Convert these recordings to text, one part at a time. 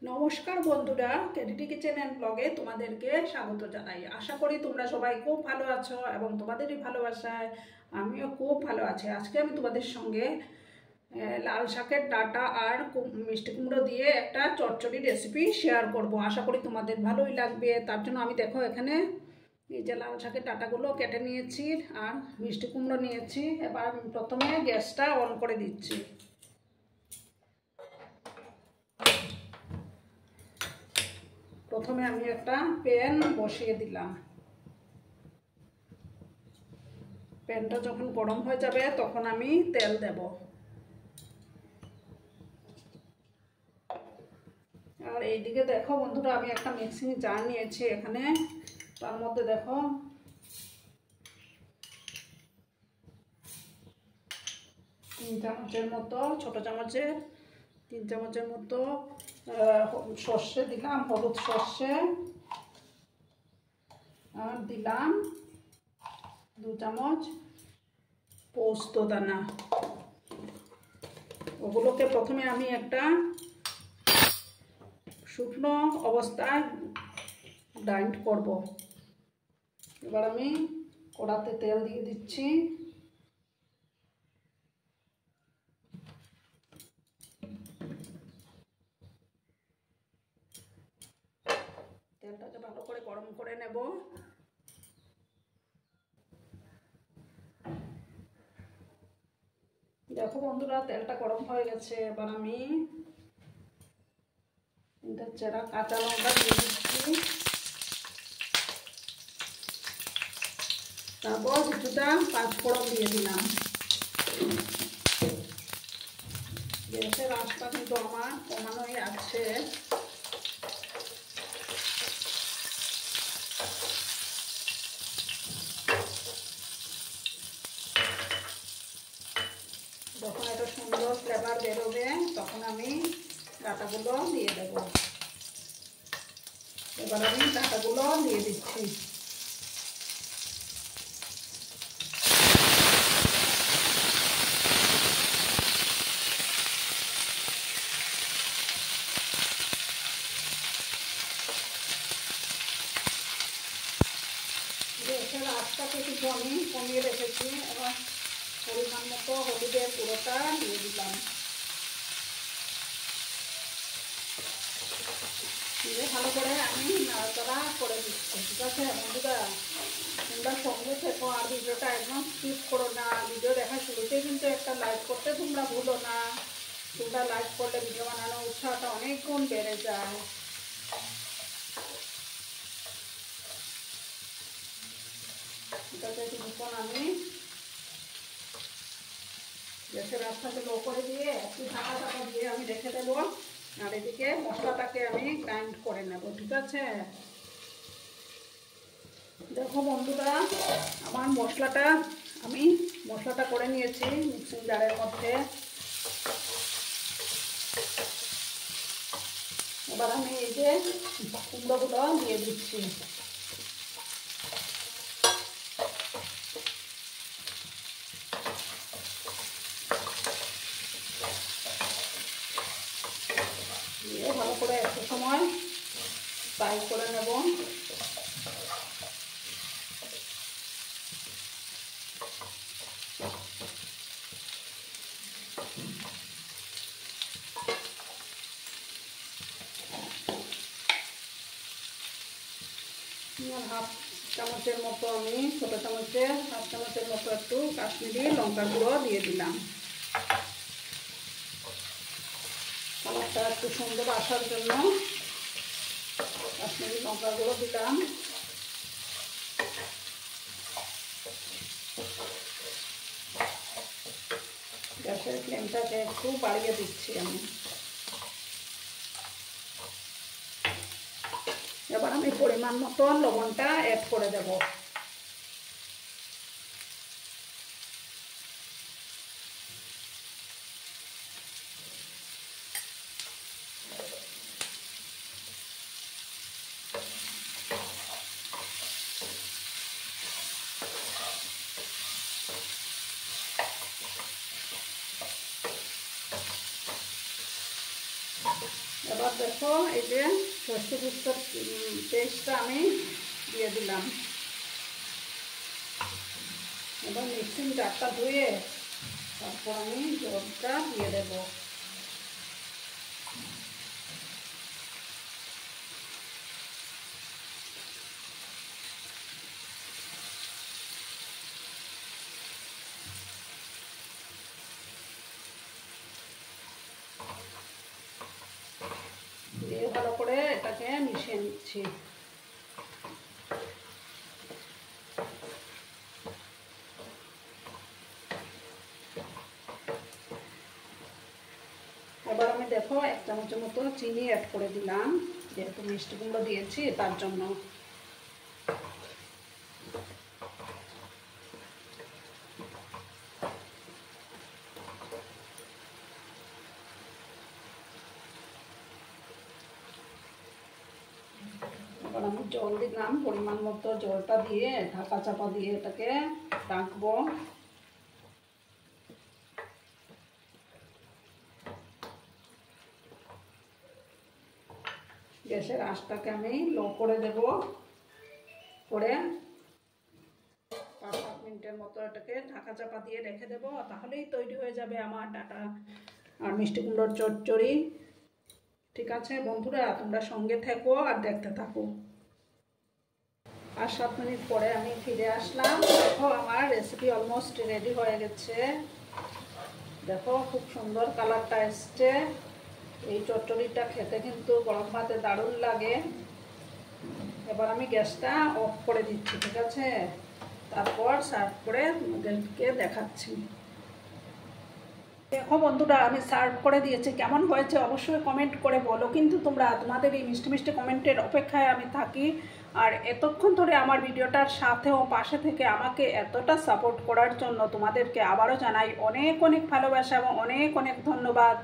নমস্কার বন্ধুরা, কেডিটি kitchen and ব্লগে তোমাদেরকে স্বাগত জানাই। আশা করি তোমরা সবাই খুব ভালো আছো এবং তোমাদেরই ভালোবাসায় আমিও খুব ভালো আছি। আজকে আমি তোমাদের সঙ্গে লাল শাকের ডাঁটা আর মিষ্টি কুমড়ো দিয়ে একটা চচ্চড়ি রেসিপি শেয়ার করব। আশা করি তোমাদের ভালোই লাগবে। তার জন্য আমি দেখো এখানে এই যে লাল শাকের ডাঁটাগুলো কেটে নিয়েছি আর মিষ্টি কুমড়ো নিয়েছি। এবার প্রথমে গ্যাসটা অন করে দিচ্ছি। প্রথমে আমি একটা প্যান বসিয়ে দিলাম। প্যানটা যখন গরম হয়ে যাবে তখন আমি তেল দেব। আর এইদিকে দেখো বন্ধুরা, আমি একটা মিক্সিং জার নিয়েছি এখানে। তার মধ্যে দেখো ছোট চামচের 3 চামচের মতো সর্ষে দিলাম, হলুদ সর্ষে। আর দিলাম 2 চামচ পোস্ত দানা। ওগুলোকে প্রথমে আমি একটা শুকনো অবস্থায় গ্রাইন্ড করব। এবার আমি কড়াতে তেল দিয়ে দিচ্ছি। তেলটাকে ভালো করে গরম করে নেব। দেখো বন্ধুরা, তেলটা গরম হয়ে গেছে। এবার আমি চেরা কাঁচা লঙ্কা দিয়ে দিচ্ছি। তারপর কিছুটা পাঁচফোড়ন দিয়ে দিলাম। গ্যাসের আঁচটা কিন্তু আমার কমানোই আছে। যখন একটা সুন্দর ফ্লেভার বেরোবে তখন আমি ডাঁটাগুলো দিয়ে দেব। এবার আমি ডাঁটাগুলো দিয়ে দিচ্ছি। গ্যাসের আঁচটাকে কিন্তু আমি কমিয়ে রেখেছি। এবার পরিমাণ মতো হলুদের পুরোটা দিয়ে দিলাম। দিয়ে ভালো করে আমি নাড়াচাড়া করে দিচ্ছি। ঠিক আছে বন্ধুরা, তোমরা সঙ্গে থেকো আর ভিডিওটা একদম স্কিপ করো না। ভিডিও দেখা শুরুতে কিন্তু একটা লাইক করতে তোমরা ভুলো না। তোমরা লাইক করলে ভিডিও বানানোর উৎসাহটা অনেক গুণ বেড়ে যায়। ঠিক আছে, কিছুক্ষণ আমি গ্যাসের আঁচটাকে লো করে দিয়ে একটু ঢাকা দিয়ে আমি রেখে দেবো। আর এদিকে মশলাটাকে আমি গ্রাইন্ড করে নেব। ঠিক আছে, দেখো বন্ধুরা, আমার মশলাটা করে নিয়েছি মিক্সিং জারের মধ্যে। এবার আমি এই যে কুমড়োগুলো দিয়ে দিচ্ছি। দিয়ে ভালো করে একটু সময় ফ্রাই করে নেব। হাফ চামচের মতো আমি ছোটো চামচের হাফ চামচের মতো একটু কাশ্মীরি লঙ্কা গুঁড়ো দিয়ে দিলাম। কালারটা একটু সুন্দর আসার জন্য কাশ্মীরি লঙ্কা গুঁড়ো দিলাম। গ্যাসের ফ্লেমটাকে একটু বাড়িয়ে দিচ্ছি আমি। এবার আমি পরিমাণ মতো লবণটা অ্যাড করে দেব। এবার দেখো এই যে সর্ষে পোস্তর পেস্টটা আমি দিয়ে দিলাম। এবার মিক্সিং জারটা ধুয়ে তারপর আমি জলটা দিয়ে দেবো। দিয়ে ভালো করে এটাকে মিশিয়ে নিচ্ছি। এবার আমি দেখো 1 চামচের মতো চিনি অ্যাড করে দিলাম, যেহেতু মিষ্টি কুমড়ো দিয়েছি তার জন্য। এবার আমি জল দিলাম পরিমাণ মতো, জলটা দিয়ে ঢাকা চাপা দিয়ে এটাকে রাখবো। গ্যাসের আঁচটাকে আমি লো করে দেব, করে 5-7 মিনিটের মতো এটাকে ঢাকা চাপা দিয়ে রেখে দেবো। তাহলেই তৈরি হয়ে যাবে আমার ডাঁটা আর মিষ্টি কুমড়োর চচ্চড়ি। ঠিক আছে বন্ধুরা, তোমরা সঙ্গে থেকো আর দেখতে থাকো। 5-7 মিনিট পরে আমি ফিরে আসলাম। দেখো আমার রেসিপি অলমোস্ট রেডি হয়ে গেছে। দেখো খুব সুন্দর কালারটা এসছে। এই চচ্চড়িটা খেতে কিন্তু গরম ভাতে দারুণ লাগে। এবার আমি গ্যাসটা অফ করে দিচ্ছি, ঠিক আছে? তারপর সার্ভ করে তোমাদেরকে দেখাচ্ছি। দেখো বন্ধুরা, আমি সার্ভ করে দিয়েছি। কেমন হয়েছে অবশ্যই কমেন্ট করে বলো কিন্তু তোমরা। তোমাদের এই মিষ্টি মিষ্টি কমেন্টের অপেক্ষায় আমি থাকি। আর এতক্ষণ ধরে আমার ভিডিওটার সাথে ও পাশে থেকে আমাকে এতটা সাপোর্ট করার জন্য তোমাদেরকে আবারও জানাই অনেক অনেক ভালোবাসা এবং অনেক অনেক ধন্যবাদ।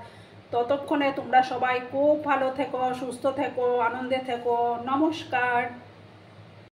ততক্ষণে তোমরা সবাই খুব ভালো থেকো, সুস্থ থেকো, আনন্দে থেকো। নমস্কার।